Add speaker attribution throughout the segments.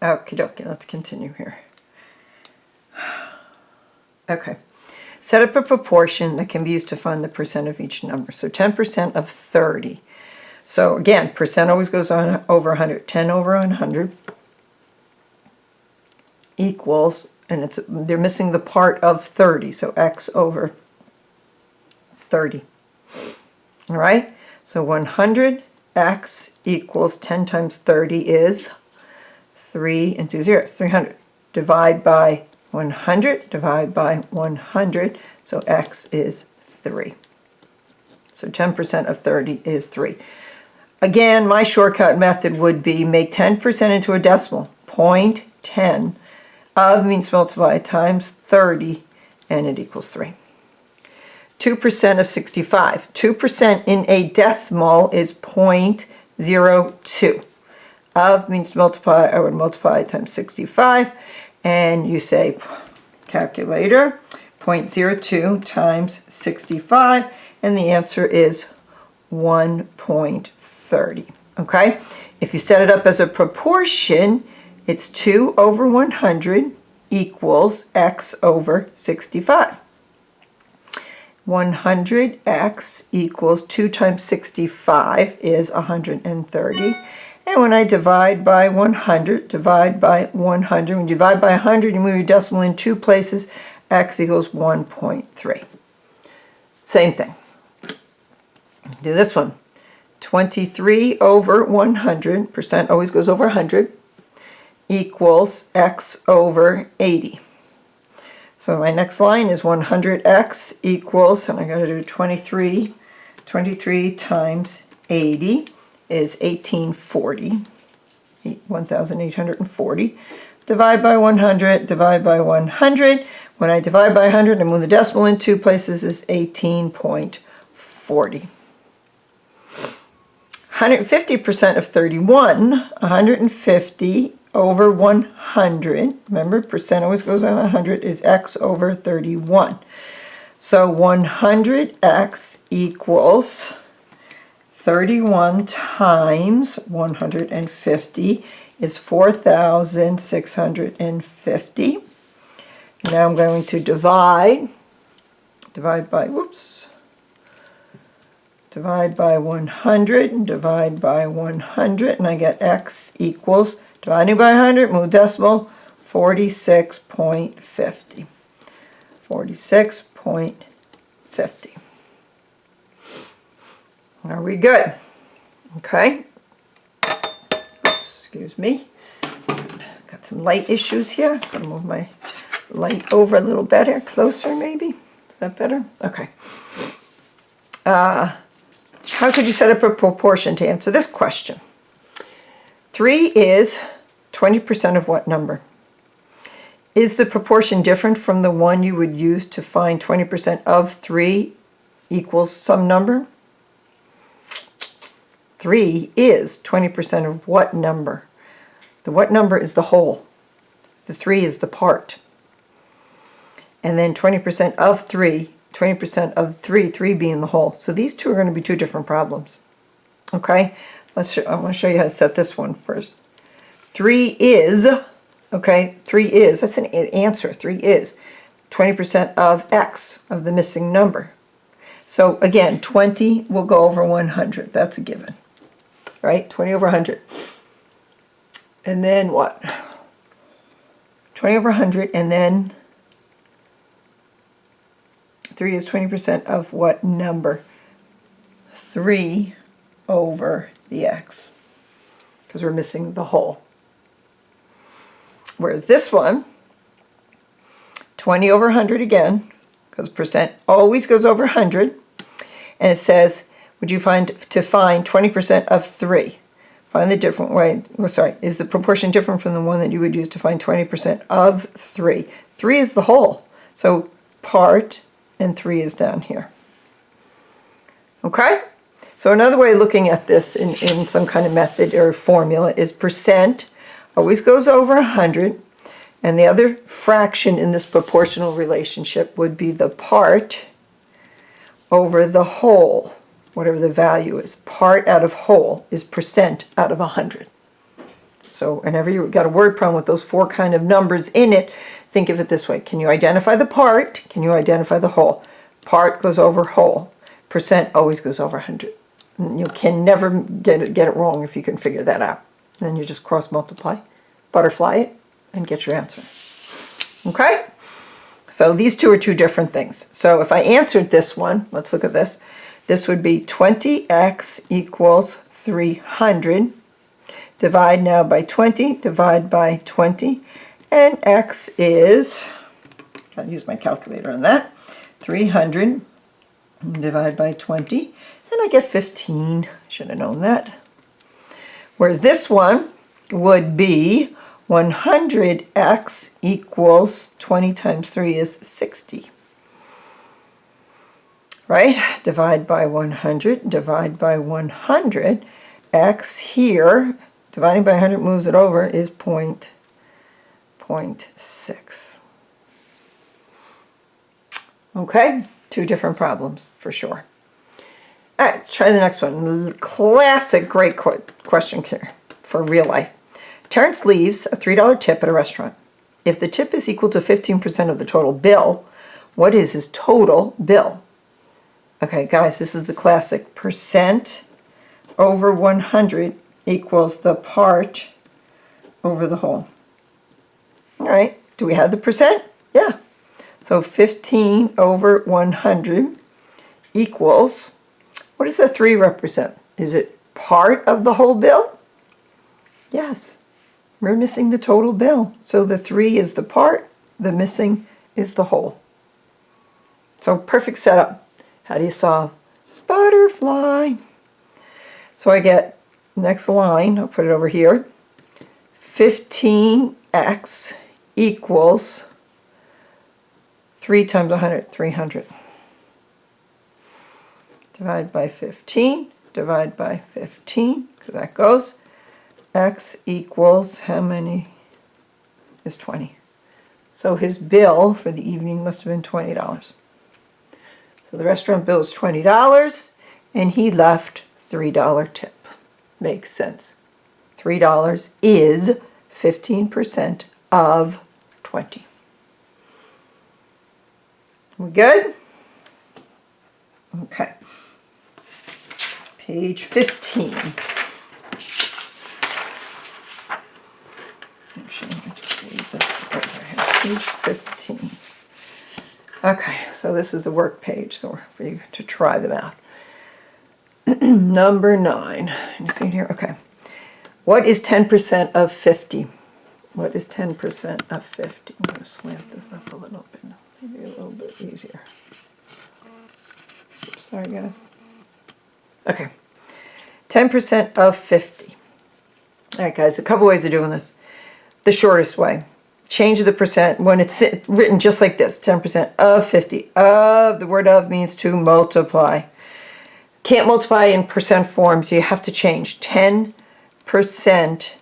Speaker 1: Okie dokie, let's continue here. Okay. Set up a proportion that can be used to find the percent of each number. So 10% of 30. So again, percent always goes on over 100. 10 over 100 equals, and they're missing the part of 30, so x over 30. All right? So 100x equals 10 times 30 is 3 and 2 zeros, 300. Divide by 100, divide by 100, so x is 3. So 10% of 30 is 3. Again, my shortcut method would be make 10% into a decimal. 0.10 of means multiply times 30, and it equals 3. 2% of 65. 2% in a decimal is 0.02. Of means multiply, I would multiply times 65, and you say, calculator, 0.02 times 65, and the answer is 1.30. Okay? If you set it up as a proportion, it's 2 over 100 equals x over 65. 100x equals 2 times 65 is 130. And when I divide by 100, divide by 100, when you divide by 100, you move your decimal in 2 places, x equals 1.3. Same thing. Do this one. 23 over 100, percent always goes over 100, equals x over 80. So my next line is 100x equals, and I got to do 23 times 80 is 1840, 1,840. Divide by 100, divide by 100. When I divide by 100, I move the decimal in 2 places, is 18.40. 150% of 31, 150 over 100, remember percent always goes on 100, is x over 31. So 100x equals 31 times 150 is 4,650. Now I'm going to divide by 100, and divide by 100, and I get x equals, dividing by 100, move decimal, 46.50. 46.50. Are we good? Okay. Excuse me. Got some light issues here. Gotta move my light over a little better, closer maybe. Is that better? Okay. How could you set up a proportion to answer this question? 3 is 20% of what number? Is the proportion different from the one you would use to find 20% of 3 equals some number? 3 is 20% of what number? The what number is the whole. The 3 is the part. And then 20% of 3, 20% of 3, 3 being the whole. So these two are going to be two different problems. Okay? I'm going to show you how to set this one first. 3 is, okay, 3 is, that's an answer. 3 is 20% of x, of the missing number. So again, 20 will go over 100. That's a given. Right? 20 over 100. And then what? 20 over 100, and then 3 is 20% of what number? 3 over the x, because we're missing the whole. Whereas this one, 20 over 100 again, because percent always goes over 100, and it says, would you find 20% of 3? Find the different way, is the proportion different from the one that you would use to find 20% of 3? 3 is the whole, so part, and 3 is down here. Okay? So another way of looking at this in some kind of method or formula is percent always goes over 100, and the other fraction in this proportional relationship would be the part over the whole, whatever the value is. Part out of whole is percent out of 100. So whenever you've got a word problem with those 4 kind of numbers in it, think of it this way. Can you identify the part? Can you identify the whole? Part goes over whole. Percent always goes over 100. And you can never get it wrong if you can figure that out. Then you just cross multiply, butterfly it, and get your answer. Okay? So these two are 2 different things. So if I answered this one, let's look at this. This would be 20x equals 300. Divide now by 20, divide by 20, and x is, I'll use my calculator on that, 300, divide by 20, and I get 15. Should have known that. Whereas this one would be 100x equals 20 times 3 is 60. Right? Divide by 100, divide by 100. X here, dividing by 100 moves it over, is 0.6. Okay? 2 different problems for sure. All right, try the next one. Classic, great question here for real life. Terrence leaves a $3 tip at a restaurant. If the tip is equal to 15% of the total bill, what is his total bill? Okay, guys, this is the classic. Percent over 100 equals the part over the whole. All right, do we have the percent? Yeah. So 15 over 100 equals, what does the 3 represent? Is it part of the whole bill? Yes. We're missing the total bill. So the 3 is the part, the missing is the whole. So perfect setup. How do you solve? Butterfly. So I get, next line, I'll put it over here, 15x equals 3 times 100, 300. Divide by 15, divide by 15, because that goes. X equals, how many is 20? So his bill for the evening must have been $20. So the restaurant bill is $20, and he left $3 tip. Makes sense. $3 is 15% of 20. We good? Okay. Page 15. Actually, let me just leave this over here. Page 15. Okay, so this is the work page for you to try them out. Number 9. You see it here? Okay. What is 10% of 50? What is 10% of 50? I'm going to slant this up a little bit. Maybe a little bit easier. Oops, sorry, guys. Okay. 10% of 50. All right, guys, a couple ways of doing this. The shortest way. Change the percent when it's written just like this. 10% of 50. Of, the word of means to multiply. Can't multiply in percent form, so you have to change. 10%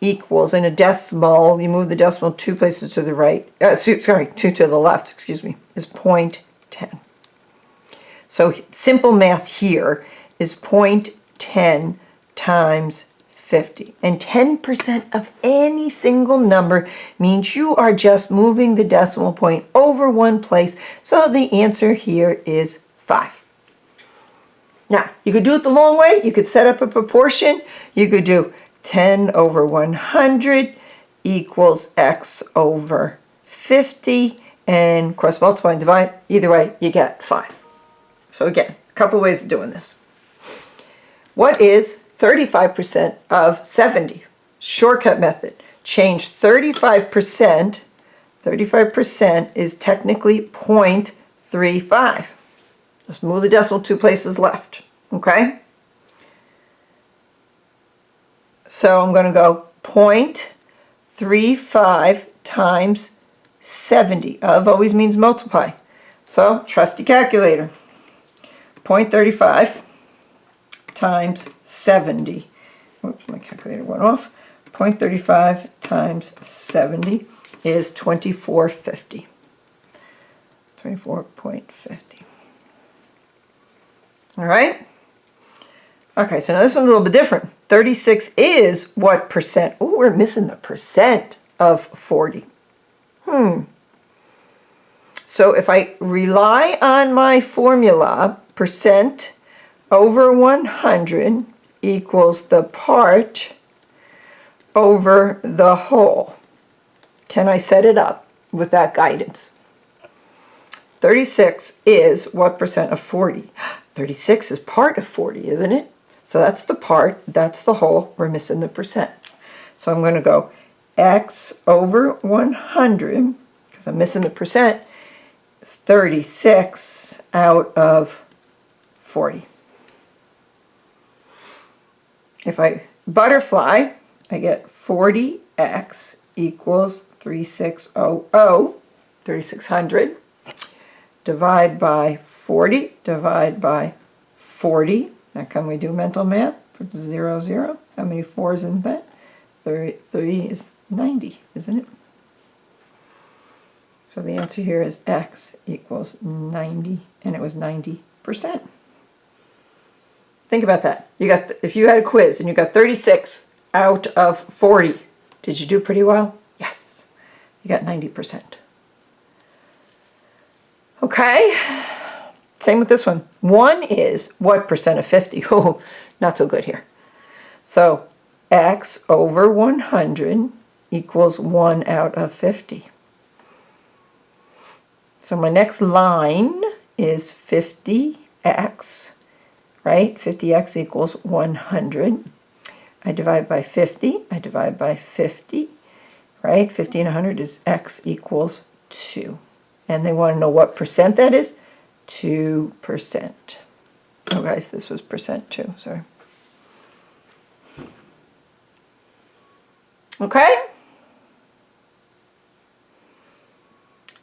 Speaker 1: equals, in a decimal, you move the decimal 2 places to the right, 2 to the left, excuse me, is 0.10. So simple math here is 0.10 times 50. And 10% of any single number means you are just moving the decimal point over 1 place, so the answer here is 5. Now, you could do it the long way. You could set up a proportion. You could do 10 over 100 equals x over 50, and cross multiply and divide. Either way, you get 5. So again, a couple ways of doing this. What is 35% of 70? Shortcut method. Change 35%. 35% is technically 0.35. Just move the decimal 2 places left, okay? So I'm going to go 0.35 times 70. Of always means multiply. So trusty calculator. 0.35 times 70. Oops, my calculator went off. 0.35 times 70 is 2450. 24.50. All right? Okay, so now this one's a little bit different. 36 is what percent? Oh, we're missing the percent of 40. So if I rely on my formula, percent over 100 equals the part over the whole. Can I set it up with that guidance? 36 is what percent of 40? 36 is part of 40, isn't it? So that's the part, that's the whole, we're missing the percent. So I'm going to go x over 100, because I'm missing the percent, is 36 out of 40. If I butterfly, I get 40x equals 3600. Divide by 40, divide by 40. Now can we do mental math? Put 0, 0. How many 4s in that? 3 is 90, isn't it? So the answer here is x equals 90, and it was 90%. Think about that. You got if you had a quiz and you got 36 out of 40, did you do pretty well? Yes. You got 90%. Okay. Same with this one. 1 is what percent of 50? Oh, not so good here. So x over 100 equals 1 out of 50. So my next line is 50x, right? 50x equals 100. I divide by 50. I divide by 50, right? 50 and 100 is x equals 2. And they want to know what percent that is. 2%. Oh, guys, this was percent too, sorry. Okay?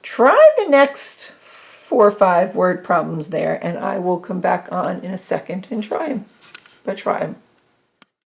Speaker 1: Try the next 4 or 5 word problems there, and I will come back on in a second and try them. But try them.